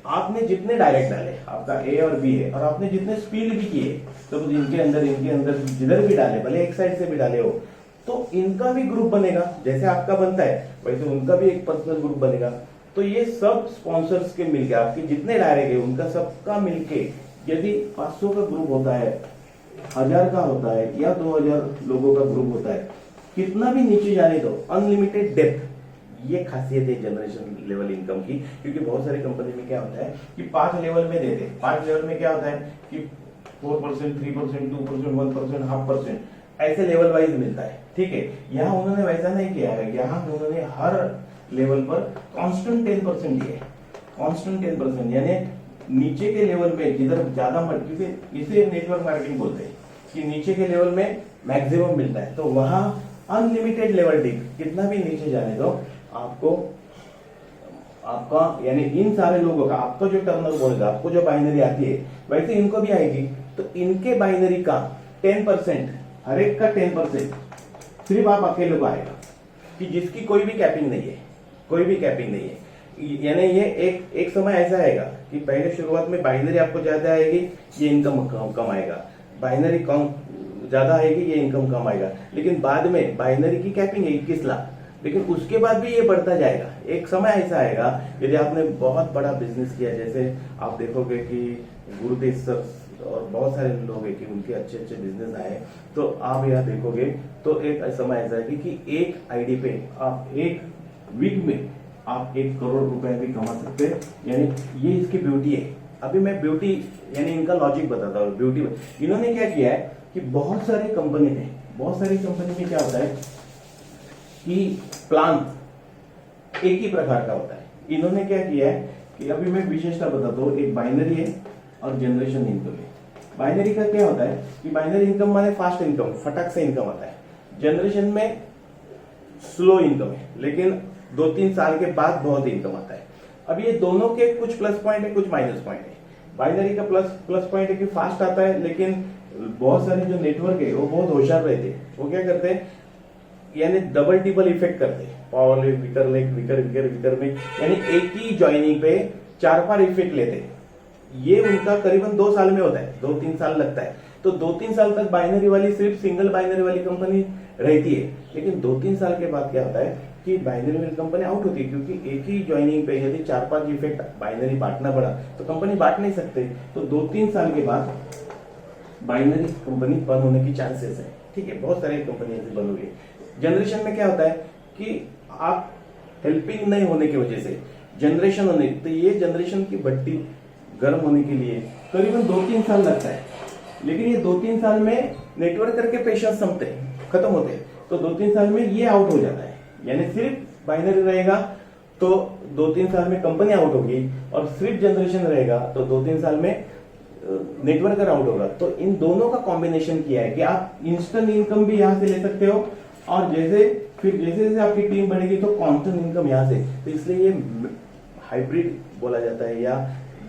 A: आपने जितने डायरेक्ट डाले, आपका ए और बी है, और आपने जितने स्पीड भी किए, तो इनके अंदर जिधर भी डाले, भले एक साइड से भी डाले हो, तो इनका भी ग्रुप बनेगा। जैसे आपका बनता है वैसे उनका भी एक पर्सनल ग्रुप बनेगा। तो ये सब स्पॉन्सर्स के मिलके, आपके जितने डायरेक्ट है उनका सबका मिलके, यदि 500 का ग्रुप होता है, 1000 का होता है, या 2000 लोगों का ग्रुप होता है, कितना भी नीचे जाने दो, अनलिमिटेड डेप्थ। ये खासियत है जनरेशन लेवल इनकम की। क्योंकि बहुत सारी कंपनी में क्या होता है कि 5 लेवल में देते, 5 लेवल में क्या होता है कि 4%, 3%, 2%, 1%, 0.5% ऐसे लेवल वाइज मिलता है, ठीक है। यहाँ उन्होंने वैसा नहीं किया है, यहाँ उन्होंने हर लेवल पर कांस्टेंट 10% दिए, कांस्टेंट 10%, यानी नीचे के लेवल में जिधर ज्यादा क्योंकि इसे नेटवर्क मार्केटिंग बोलते हैं कि नीचे के लेवल में मैक्सिमम मिलता है, तो वहां अनलिमिटेड लेवल डिप, कितना भी नीचे जाने दो आपको, आपका यानी इन सारे लोगों का, आपको जो टर्नर बोलेगा, आपको जो बाइनरी आती है वैसे इनको भी आएगी। तो इनके बाइनरी का 10%, हर एक का 10% सिर्फ आप अकेले को आएगा, कि जिसकी कोई भी कैपिंग नहीं है, कोई भी कैपिंग नहीं है। यानी ये एक समय ऐसा आएगा कि पहले शुरुआत में बाइनरी आपको ज्यादा आएगी, ये इनकम कम आएगा, बाइनरी कम ज्यादा आएगी, ये इनकम कम आएगा। लेकिन बाद में बाइनरी की कैपिंग है 21 लाख, लेकिन उसके बाद भी ये बढ़ता जाएगा। एक समय ऐसा आएगा यदि आपने बहुत बड़ा बिजनेस किया, जैसे आप देखोगे कि गुरुदेव सर और बहुत सारे लोग हैं कि उनके अच्छे अच्छे बिजनेस आए, तो आप यहाँ देखोगे तो एक समय ऐसा है कि एक आईडी पे आप एक वीक में आप 1 करोड़ रुपए भी कमा सकते हैं। यानी ये इसकी ब्यूटी है। अभी मैं ब्यूटी यानी इनका लॉजिक बताता हूँ। ब्यूटी इन्होंने क्या किया है कि बहुत सारी कंपनी में क्या होता है कि प्लान एक ही प्रकार का होता है। इन्होंने क्या किया है कि अभी मैं विशेषता बताता हूँ, एक बाइनरी है और जनरेशन इनकम है। बाइनरी का क्या होता है कि बाइनरी इनकम माने फास्ट इनकम, फटाक से इनकम आता है। जनरेशन में स्लो इनकम है, लेकिन 2-3 साल के बाद बहुत इनकम आता है। अब ये दोनों के कुछ प्लस पॉइंट है, कुछ माइनस पॉइंट है। बाइनरी का प्लस पॉइंट है कि फास्ट आता है, लेकिन बहुत सारे जो नेटवर्क है वो बहुत होशियार रहते हैं। वो क्या करते हैं, यानी डबल टिबल इफेक्ट करते हैं, power leg, weaker leg, weaker में, यानी एक ही ज्वाइनिंग पे 4-5 इफेक्ट लेते हैं। ये उनका करीबन 2 साल में होता है, 2-3 साल लगता है। तो 2-3 साल तक बाइनरी वाली, सिर्फ सिंगल बाइनरी वाली कंपनी रहती है, लेकिन 2-3 साल के बाद क्या होता है कि बाइनरी वाली कंपनी आउट होती है, क्योंकि एक ही ज्वाइनिंग पे यदि 4-5 इफेक्ट बाइनरी बांटना पड़ा तो कंपनी बांट नहीं सकते। तो 2-3 साल के बाद बाइनरी कंपनी बंद होने की चांसेस है। ठीक है, बहुत सारी कंपनी ऐसी बंद हुई है। जनरेशन में क्या होता है कि आप हेल्पिंग नहीं होने की वजह से जनरेशन होने, तो ये जनरेशन की भट्टी गर्म होने के लिए करीबन 2-3 साल लगता है, लेकिन ये 2-3 साल में नेटवर्क करके पेशेंस खत्म होते हैं। तो 2-3 साल में ये आउट हो जाता है, यानी सिर्फ बाइनरी रहेगा तो 2-3 साल में कंपनी आउट होगी, और सिर्फ जनरेशन रहेगा तो 2-3 साल में नेटवर्कर आउट होगा। तो इन दोनों का कॉम्बिनेशन किया है कि आप इंस्टेंट इनकम भी यहां से ले सकते हो, और फिर जैसे जैसे आपकी टीम बढ़ेगी तो कांस्टेंट इनकम यहां से। तो इसलिए ये हाइब्रिड बोला जाता है, या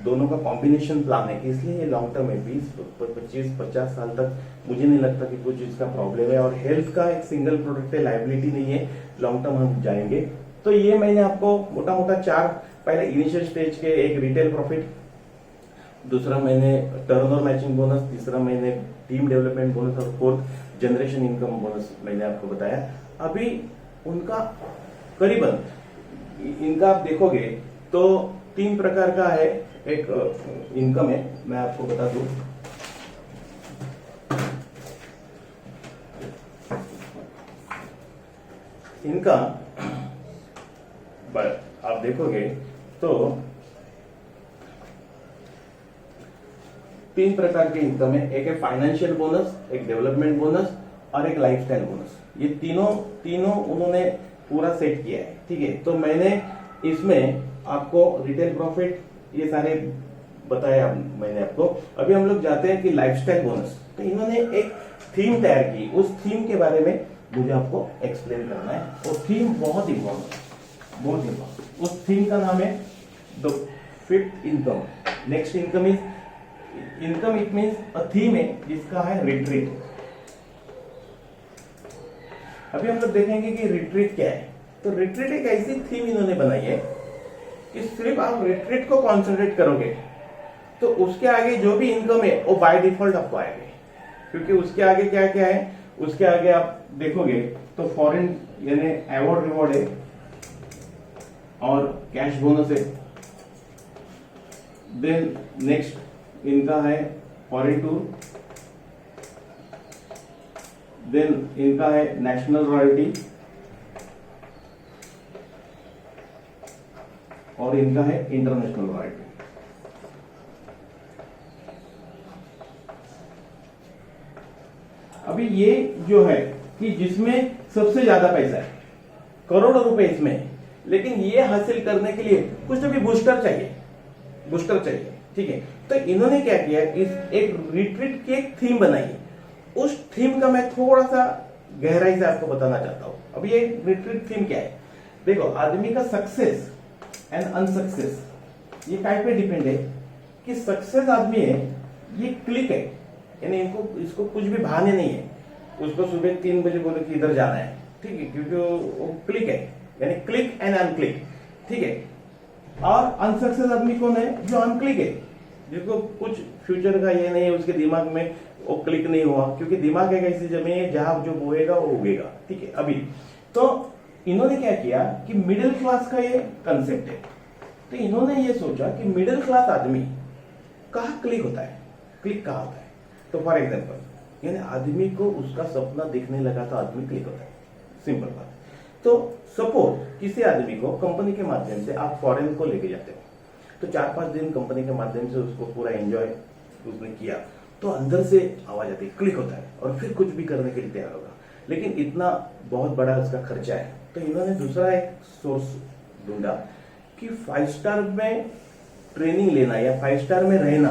A: दोनों का कॉम्बिनेशन प्लान है, कि इसलिए ये लॉन्ग टर्म है। 20-25-50 साल तक मुझे नहीं लगता कि कुछ इसका प्रॉब्लम है। और हेल्थ का एक सिंगल प्रोडक्ट है, लाइबिलिटी नहीं है, लॉन्ग टर्म हम जाएंगे। तो ये मैंने आपको मोटा मोटा 4, पहले इनिशियल स्टेज के, एक रिटेल प्रॉफिट, दूसरा मैंने टर्नओवर मैचिंग बोनस, तीसरा मैंने टीम डेवलपमेंट बोनस, और फोर्थ जनरेशन इनकम बोनस मैंने आपको बताया। अभी उनका करीबन, इनका आप देखोगे तो 3 प्रकार का है, एक इनकम है, मैं आपको बता दूं। इनका आप देखोगे तो 3 प्रकार के इनकम है। एक है फाइनेंशियल बोनस, एक डेवलपमेंट बोनस, और एक लाइफस्टाइल बोनस। ये तीनों उन्होंने पूरा सेट किया है। ठीक है, तो मैंने इसमें आपको रिटेल प्रॉफिट ये सारे बताया मैंने आपको। अभी हम लोग जाते हैं कि लाइफस्टाइल बोनस। तो इन्होंने एक थीम तैयार की, उस थीम के बारे में मुझे आपको एक्सप्लेन करना है। और थीम बहुत इंपॉर्टेंट, उस थीम का नाम है the 5th income. Next income it means a theme है जिसका है रिट्रीट। अभी हम लोग देखेंगे कि रिट्रीट क्या है। तो रिट्रीट एक ऐसी थीम इन्होंने बनाई है कि सिर्फ आप रिट्रीट को कॉन्सेंट्रेट करोगे तो उसके आगे जो भी इनकम है वो बाय डिफॉल्ट आपको आएगी, क्योंकि उसके आगे क्या क्या है, उसके आगे आप देखोगे तो फॉरेन यानी अवार्ड रिवॉर्ड है, और कैश बोनस है। देन नेक्स्ट इनका है फॉरेन टूर, देन इनका है नेशनल रॉयल्टी, और इनका है इंटरनेशनल रॉयल्टी। अभी ये जो है कि जिसमें सबसे ज्यादा पैसा है, करोड़ों रुपए इसमें है, लेकिन ये हासिल करने के लिए कुछ तो भी बूस्टर चाहिए। ठीक है, तो इन्होंने क्या किया, इस एक रिट्रीट की एक थीम बनाई है। उस थीम का मैं थोड़ा सा गहराई से आपको बताना चाहता हूं। अब ये रिट्रीट थीम क्या है, देखो, आदमी का सक्सेस एंड अनसक्सेस ये काय पे डिपेंड है कि सक्सेस आदमी है ये क्लिक है, यानी इसको कुछ भी बहाने नहीं है। उसको सुबह 3 बजे बोले कि इधर जाना है, ठीक है, क्योंकि वो क्लिक है, यानी क्लिक एंड अनक्लिक। ठीक है, और अनसक्सेस आदमी कौन है, जो अनक्लिक है, जिसको कुछ फ्यूचर का ये नहीं है, उसके दिमाग में वो क्लिक नहीं हुआ, क्योंकि दिमाग एक ऐसी जमीन है जहां जो बोएगा वो उगेगा। ठीक है, अभी तो इन्होंने क्या किया कि मिडिल क्लास का ये कंसेप्ट है। तो इन्होंने ये सोचा कि मिडिल क्लास आदमी कहाँ क्लिक होता है, क्लिक कहाँ होता है। तो फॉर एग्जाम्पल, यानी आदमी को उसका सपना दिखने लगा तो आदमी क्लिक होता है, सिंपल बात। तो सपोज किसी आदमी को कंपनी के माध्यम से आप फॉरेन को लेके जाते हो, तो 4-5 दिन कंपनी के माध्यम से उसको पूरा एंजॉय उसने किया, तो अंदर से आवाज आती है, क्लिक होता है, और फिर कुछ भी करने के लिए तैयार होगा। लेकिन इतना बहुत बड़ा उसका खर्चा है, तो इन्होंने दूसरा एक सोर्स ढूंढा कि 5 स्टार में ट्रेनिंग लेना या 5 स्टार में रहना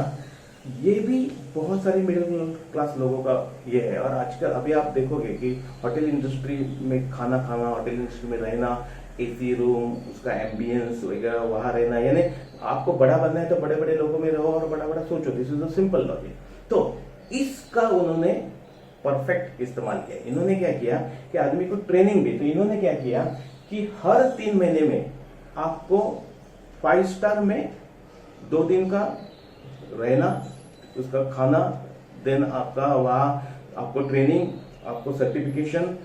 A: ये भी बहुत सारे मिडिल क्लास लोगों का ये है। और आजकल अभी आप देखोगे कि होटल इंडस्ट्री में खाना खाना, होटल इंडस्ट्री में रहना, एसी रूम, उसका एम्बियंस वगैरह वहां रहना, यानी आपको बड़ा बनना है तो बड़े बड़े लोगों में रहो और बड़ा बड़ा सोचो। This is the simple logic. तो इसका उन्होंने परफेक्ट इस्तेमाल किया। इन्होंने क्या किया कि आदमी को ट्रेनिंग दी। तो इन्होंने क्या किया कि हर 3 महीने में आपको 5 स्टार में 2 दिन का रहना, उसका खाना, देन आपका वहाँ आपको ट्रेनिंग, आपको सर्टिफिकेशन,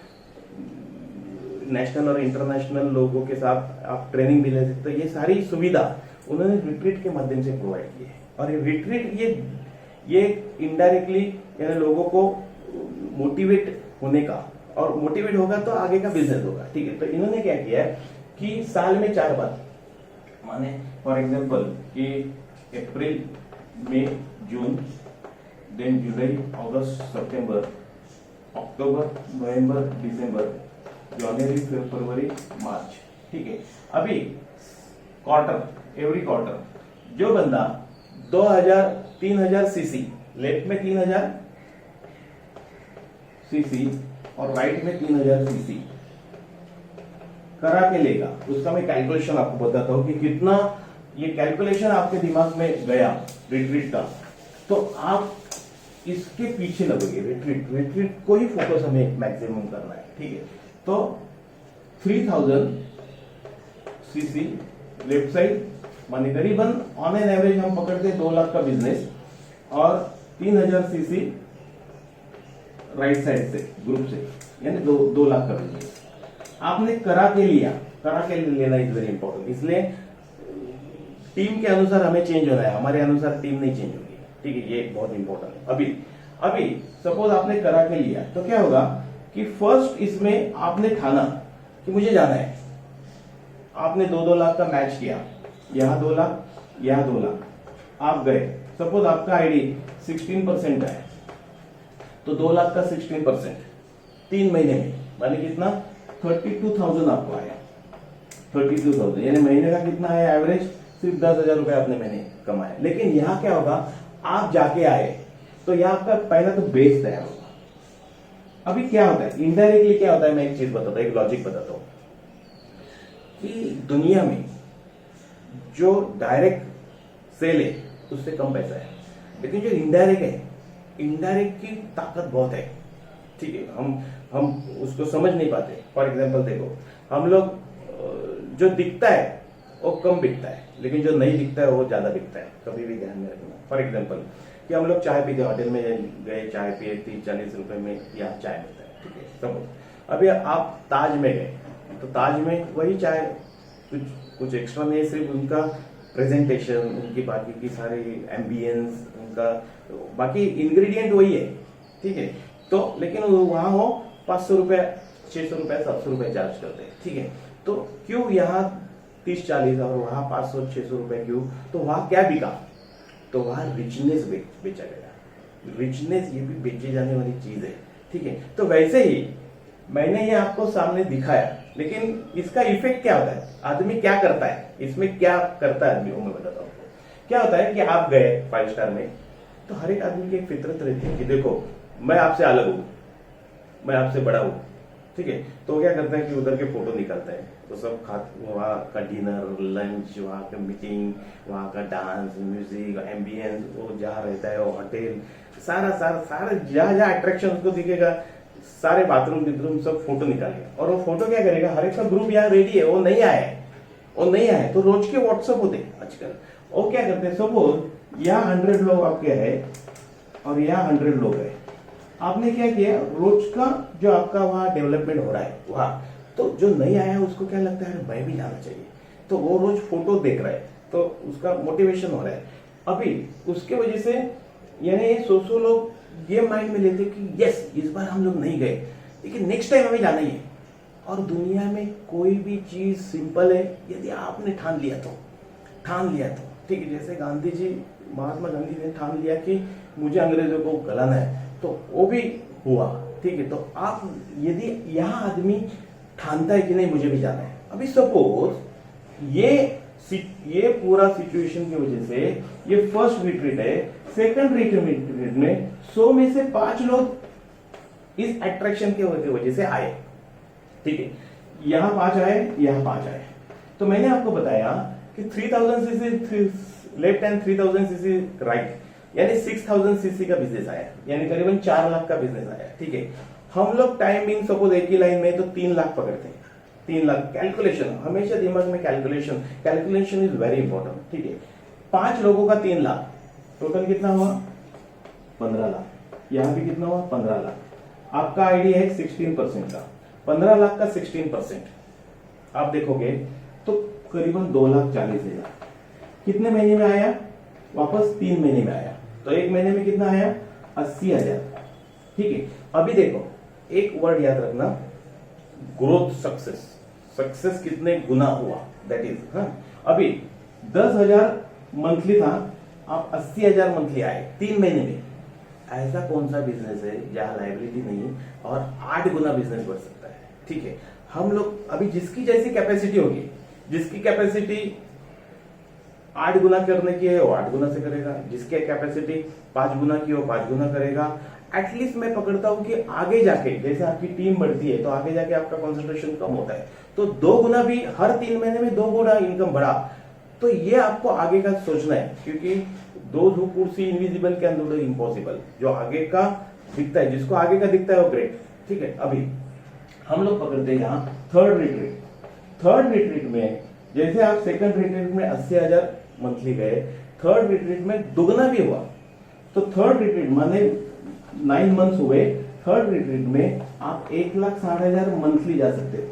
A: नेशनल और इंटरनेशनल लोगों के साथ आप ट्रेनिंग भी ले सकते हो। ये सारी सुविधा उन्होंने रिट्रीट के माध्यम से प्रोवाइड की है। और ये रिट्रीट ये इनडायरेक्टली यानी लोगों को मोटिवेट होने का, और मोटिवेट होगा तो आगे का बिजनेस होगा। ठीक है, तो इन्होंने क्या किया कि साल में 4 बार, माने फॉर एग्जांपल कि अप्रैल, मई, जून, देन जुलाई, अगस्त, सितंबर, अक्टूबर, नवंबर, दिसंबर, जनवरी, फरवरी, मार्च। ठीक है, अभी क्वार्टर, एवरी क्वार्टर जो बंदा 3000 सीसी, लेफ्ट में 3000 सीसी और राइट में 3000 सीसी करा के लेगा, उसका मैं कैलकुलेशन आपको बताता हूं कि कितना ये कैलकुलेशन आपके दिमाग में गया रिट्रीट का, तो आप इसके पीछे लगोगे। रिट्रीट को ही फोकस हमें मैक्सिमम करना है। ठीक है, तो 3000 सीसी लेफ्ट साइड, माने करीबन ऑन एन एवरेज हम पकड़ते 2 लाख का बिजनेस, और 3000 सीसी राइट साइड से ग्रुप से, यानी 2 लाख का बिजनेस आपने करा के लिया। करा के लेना इज वेरी इंपॉर्टेंट। इसलिए टीम के अनुसार हमें चेंज होना है, हमारे अनुसार टीम नहीं चेंज होगी। ठीक है, ये बहुत इंपॉर्टेंट है। अभी सपोज आपने करा के लिया तो क्या होगा कि फर्स्ट इसमें आपने ठाना कि मुझे जाना है। आपने 2-2 लाख का मैच किया, यहां 2 लाख, यहां 2 लाख, आप गए। सपोज आपका आईडी 16% है, तो 2 लाख का 16% 3 महीने में, माने कितना 32,000 आपको आया। 32,000 यानी महीने का कितना है एवरेज, सिर्फ 10,000 रुपए आपने महीने कमाए। लेकिन यहाँ क्या होगा, आप जाके आए तो यहाँ आपका पहला तो बेस तैयार होगा। अभी क्या होता है इनडायरेक्टली, क्या होता है मैं एक चीज बताता हूँ, एक लॉजिक बताता हूँ कि दुनिया में जो डायरेक्ट सेल है उससे कम पैसा है, लेकिन जो इनडायरेक्ट है, इनडायरेक्ट की ताकत बहुत है। ठीक है, हम उसको समझ नहीं पाते। फॉर एग्जांपल देखो, हम लोग जो दिखता है वो कम बिकता है, लेकिन जो नहीं दिखता है वो ज्यादा बिकता है। कभी भी ध्यान में रखना। फॉर एग्जांपल कि हम लोग चाय पीते, होटल में गए, चाय पिए, 30-40 रुपए में यहाँ चाय मिलता है। ठीक है, सपोज अभी आप ताज में गए तो ताज में वही चाय, कुछ एक्स्ट्रा नहीं, सिर्फ उनका प्रेजेंटेशन, उनकी बाकी की सारी एम्बियंस, उनका बाकी इंग्रेडिएंट वही है। ठीक है, तो लेकिन वहां हो 500 रुपए, 600 रुपए, 700 रुपए चार्ज करते हैं। ठीक है, तो क्यों यहाँ 30-40 और वहां 500-600 रुपए क्यों? तो वहां क्या बिका, तो वहां रिचनेस बेचा गया। रिचनेस ये भी बेचे जाने वाली चीज है। ठीक है, तो वैसे ही मैंने ये आपको सामने दिखाया, लेकिन इसका इफेक्ट क्या होता है, आदमी क्या करता है, इसमें क्या करता है आदमी, मैं बताता हूँ। क्या होता है कि आप गए 5 स्टार में, तो हर एक आदमी की एक फितरत रहती है कि देखो मैं आपसे अलग हूं, मैं आपसे बड़ा हूं। ठीक है, तो क्या करते हैं कि उधर के फोटो निकालते हैं, तो सब वहाँ का डिनर, लंच, वहाँ का मीटिंग, वहाँ का डांस, म्यूजिक, एम्बियंस, वो जहाँ रहता है वो होटल, सारा जहाँ अट्रैक्शन उसको दिखेगा, सारे बाथरूम सब फोटो निकालेगा। और वो फोटो क्या करेगा, हर एक का ग्रुप यहाँ रेडी है, वो नहीं आए तो रोज के व्हाट्सएप होते आजकल। वो क्या करते हैं, सपोज यहाँ 100 लोग आपके है और यहाँ 100 लोग है, आपने क्या किया, रोज का जो आपका वहाँ डेवलपमेंट हो रहा है वहाँ, तो जो नहीं आया है उसको क्या लगता है मैं भी जाना चाहिए, तो वो रोज फोटो देख रहा है, तो उसका मोटिवेशन हो रहा है। अभी उसके वजह से यानी 100 लोग ये माइंड में लेते कि यस इस बार हम लोग नहीं गए, लेकिन नेक्स्ट टाइम हमें जाना ही है। और दुनिया में कोई भी चीज सिंपल है, यदि आपने ठान लिया तो ठीक है। जैसे गांधी जी, महात्मा गांधी ने ठान लिया कि मुझे अंग्रेजों को गलाना है, तो वो भी हुआ। ठीक है, तो आप यदि यहाँ आदमी ठानता है कि नहीं मुझे भी जाना है, अभी सपोज ये पूरा सिचुएशन की वजह से ये फर्स्ट रिट्रीट है, सेकंड रिट्रीट में 100 में से 5 लोग इस अट्रैक्शन के वजह से आए, ठीक है, यहां 5 आए, यहां 5 आए। तो मैंने आपको बताया कि 3000 CC left and 3000 CC right, यानी 6000 सीसी का बिजनेस आया, यानी करीबन 4 लाख का बिजनेस आया, ठीक है। हम लोग टाइम बिंग सपोज एक ही लाइन में तो 3 लाख पकड़ते हैं, 3 लाख। कैलकुलेशन हमेशा दिमाग में, कैलकुलेशन इज वेरी इंपॉर्टेंट, ठीक है। 5 लोगों का 3 लाख, टोटल कितना हुआ? 15 लाख। यहां भी कितना हुआ? 15 लाख। आपका आइडिया है 16% का, 15 लाख का 16% आप देखोगे तो करीबन 2,40,000। कितने महीने में आया? वापस 3 महीने में आया, तो एक महीने में कितना आया? 80,000, ठीक है। अभी देखो, एक वर्ड याद रखना, ग्रोथ सक्सेस। सक्सेस कितने गुना हुआ, दैट इज, अभी 10,000 मंथली था, आप 80,000 मंथली आए 3 महीने में। ऐसा कौन सा बिजनेस है जहां लायबिलिटी नहीं और 8 गुना बिजनेस बढ़ सकता है, ठीक है। हम लोग अभी जिसकी जैसी कैपेसिटी होगी, जिसकी कैपेसिटी 8 गुना करने की है वो 8 गुना से करेगा, जिसकी कैपेसिटी 5 गुना की हो 5 गुना करेगा। एटलीस्ट मैं पकड़ता हूं कि आगे जाके जैसे आपकी टीम बढ़ती है तो आगे जाके आपका कंसंट्रेशन कम होता है, तो 2 गुना भी हर 3 महीने में 2 गुना इनकम बढ़ा। तो ये आपको आगे का सोचना है, क्योंकि those who could see invisible can do the impossible. जो आगे का दिखता है, जिसको आगे का दिखता है वो ग्रेट, ठीक है। अभी हम लोग पकड़ते हैं यहाँ थर्ड रिट्रीट में, जैसे आप सेकंड रिट्रीट में 80,000 मंथली गए, थर्ड रिट्रीट में दुगना भी हुआ। तो थर्ड रिट्रीट माने 9 मंथ्स हुए, थर्ड रिट्रीट में आप 1,60,000 मंथली जा सकते हो।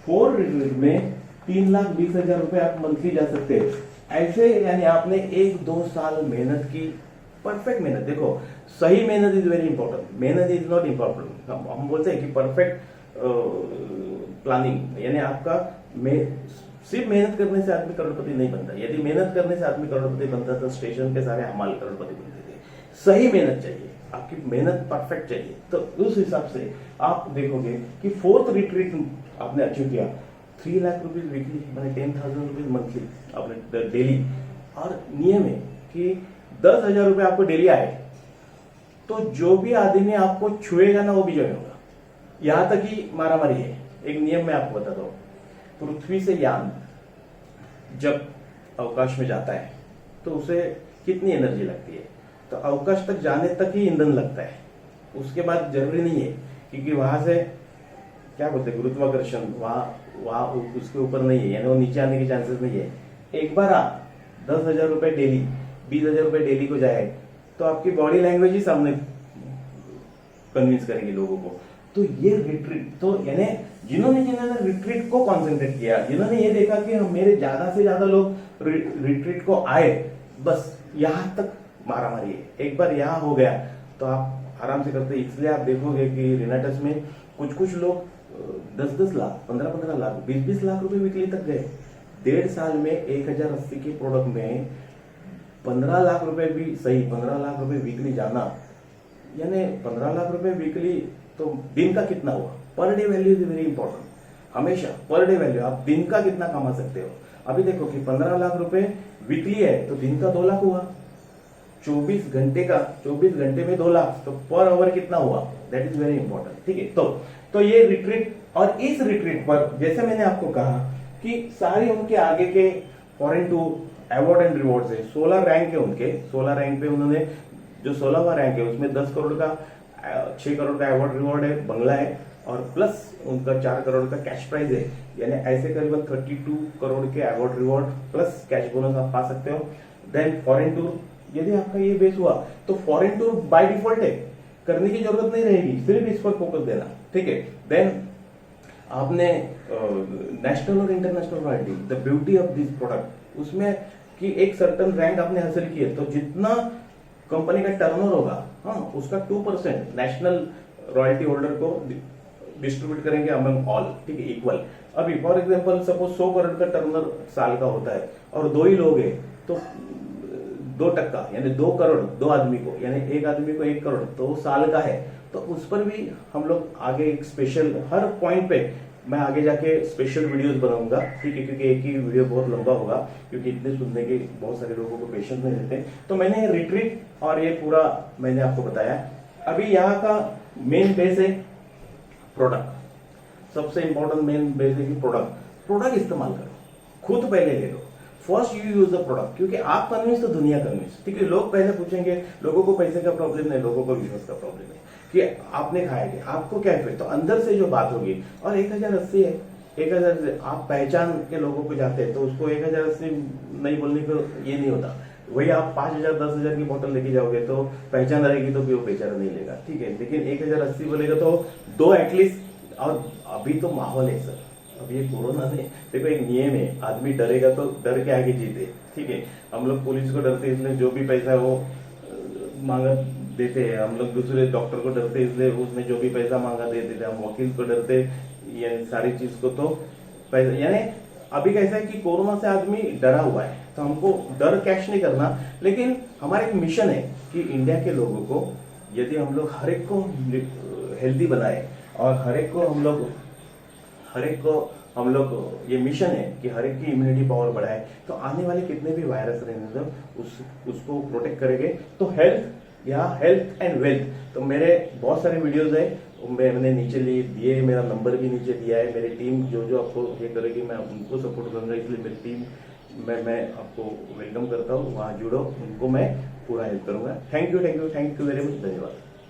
A: फोर्थ रिट्रीट में 3,20,000 रुपए आप मंथली जा सकते हैं। ऐसे यानी आपने 1-2 साल मेहनत की, परफेक्ट मेहनत। देखो, सही मेहनत इज वेरी इंपॉर्टेंट, मेहनत इज नॉट इंपॉर्टेंट। हम बोलते हैं कि परफेक्ट प्लानिंग, यानी आपका सिर्फ मेहनत करने से आदमी करोड़पति नहीं बनता। यदि मेहनत करने से आदमी करोड़पति बनता तो स्टेशन के सारे हमाल करोड़पति बनते थे। सही मेहनत चाहिए, आपकी मेहनत परफेक्ट चाहिए। तो उस हिसाब से आप देखोगे कि फोर्थ रिट्रीट आपने अचीव किया, 3 लाख रुपीज वीकली, मैंने 10,000 रुपीज मंथली आपने डेली, और नियम है कि 10,000 रुपए आपको डेली आए तो जो भी आदमी आपको छुएगा ना वो भी ज्वाइन होगा। यहां तक ही मारामारी है। एक नियम मैं आपको बताता हूं, पृथ्वी से यान जब अवकाश में जाता है तो उसे कितनी एनर्जी लगती है? तो अवकाश तक जाने तक ही ईंधन लगता है, उसके बाद जरूरी नहीं है, क्योंकि वहां से क्या बोलते हैं, गुरुत्वाकर्षण वहां उसके ऊपर नहीं है, यानी वो नीचे आने के चांसेस नहीं है। एक बार आप 10,000 रुपए डेली, 20,000 रुपए डेली को जाए तो आपकी बॉडी लैंग्वेज ही सामने कन्विंस करेगी लोगों को। तो ये रिट्रीट, तो यानी जिन्होंने रिट्रीट को कॉन्सेंट्रेट किया, जिन्होंने ये देखा कि मेरे ज्यादा से ज्यादा लोग रिट्रीट को आए, बस यहां तक मारामारी है। एक बार यहां हो गया तो आप आराम से करते। इसलिए आप देखोगे कि रिनाटस में कुछ लोग 10-10 लाख, 15-15 लाख, 20-20 लाख रुपए वीकली तक गए। 1.5 साल में 1080 के प्रोडक्ट में 15 लाख रुपए भी सही, 15 लाख रुपए वीकली जाना, यानी 15 लाख रुपए वीकली, तो दिन का कितना हुआ? Per day value is very important. हमेशा पर डे वैल्यू, आप दिन का कितना कमा सकते हो। अभी देखो कि 15 लाख रुपए वीकली है तो दिन का 2 लाख हुआ, 24 घंटे का, 24 घंटे में 2 लाख, तो पर आवर कितना हुआ? दैट इज वेरी इंपॉर्टेंट, ठीक है। तो ये रिट्रीट, और इस रिट्रीट पर जैसे मैंने आपको कहा कि सारे उनके आगे के foreign to award and rewards है। 16 रैंक है उनके, 16 रैंक पे उन्होंने, जो 16वां रैंक है उसमें 10 करोड़ का, 6 करोड़ का अवार्ड रिवॉर्ड है, बंगला है, और प्लस उनका 4 करोड़ का कैश प्राइज है। यानी ऐसे करीबन 32 करोड़ के award reward plus cash bonus आप पा सकते हो। देन फॉरेन टूर, यदि आपका ये बेस हुआ तो फॉरेन टूर बाय डिफॉल्ट है, करने की जरूरत नहीं रहेगी, सिर्फ इस पर फोकस देना, ठीक है। देन आपने नेशनल और international royalty, the beauty of this product, उसमें कि एक सर्टन रैंक आपने हासिल की है तो जितना कंपनी का टर्नओवर होगा, हाँ, उसका 2% नेशनल रॉयल्टी होल्डर को डिस्ट्रीब्यूट करेंगे अमंग ऑल, ठीक है, इक्वल। अभी फॉर एग्जांपल सपोज 100 करोड़ का टर्नओवर साल का होता है और 2 ही लोग हैं, तो 2% यानी 2 करोड़ 2 आदमी को, यानी एक आदमी को 1 करोड़, तो साल का है। तो उस पर भी हम लोग आगे एक स्पेशल, हर पॉइंट पे मैं आगे जाके स्पेशल वीडियोस बनाऊंगा, ठीक है, क्योंकि एक ही वीडियो बहुत लंबा होगा, क्योंकि इतने सुनने के बहुत सारे लोगों को पेशेंस नहीं रहते। तो मैंने रिट्रीट और ये पूरा मैंने आपको बताया। अभी यहाँ का मेन बेस है प्रोडक्ट। सबसे इंपॉर्टेंट मेन बेस है कि प्रोडक्ट इस्तेमाल करो, खुद पहले ले लो। First you use the product, क्योंकि आप कन्विंस तो दुनिया कन्विंस, ठीक है। लोग पहले पूछेंगे, लोगों को पैसे का प्रॉब्लम नहीं, लोगों को विश्वास का प्रॉब्लम है कि आपने खाया कि आपको क्या इफेक्ट, तो अंदर से जो बात होगी। और 1080 है, 1000 से आप पहचान के लोगों को जाते हैं, तो उसको 1080 नहीं बोलने को ये नहीं होता। वही आप 5000 10,000 की बोतल लेके जाओगे तो पहचान रहेगी, तो भी वो बेचारा नहीं लेगा, ठीक है। लेकिन 1080 बोलेगा तो दो एटलीस्ट। और अभी तो माहौल है सर, अब ये कोरोना में देखो एक नियम है, आदमी डरेगा तो डर के आगे जीते, ठीक है। हम लोग पुलिस को डरते इसलिए जो भी पैसा है वो मांगा देते हैं, हम लोग दूसरे डॉक्टर को डरते इसलिए उसने जो भी पैसा मांगा दे देते, हम वकील को डरते, ये सारी चीज को तो पैसा। यानी अभी कैसा है कि कोरोना से आदमी डरा हुआ है, तो हमको डर कैश नहीं करना, लेकिन हमारा एक मिशन है कि इंडिया के लोगों को यदि हम लोग हर एक को हेल्दी बनाए और हर एक को हम लोग ये मिशन है कि हर एक की इम्यूनिटी पावर बढ़ाए, तो आने वाले कितने भी वायरस रहने दो उसको प्रोटेक्ट करेंगे। तो हेल्थ एंड वेल्थ, तो मेरे बहुत सारे वीडियोस है, मैंने नीचे दिए, मेरा नंबर भी नीचे दिया है। मेरी टीम जो आपको ये करेगी, मैं उनको सपोर्ट करूंगा, इसलिए मेरी टीम मैं आपको वेलकम करता हूँ, वहाँ जुड़ो, उनको मैं पूरा हेल्प करूंगा। थैंक यू वेरी मच, धन्यवाद।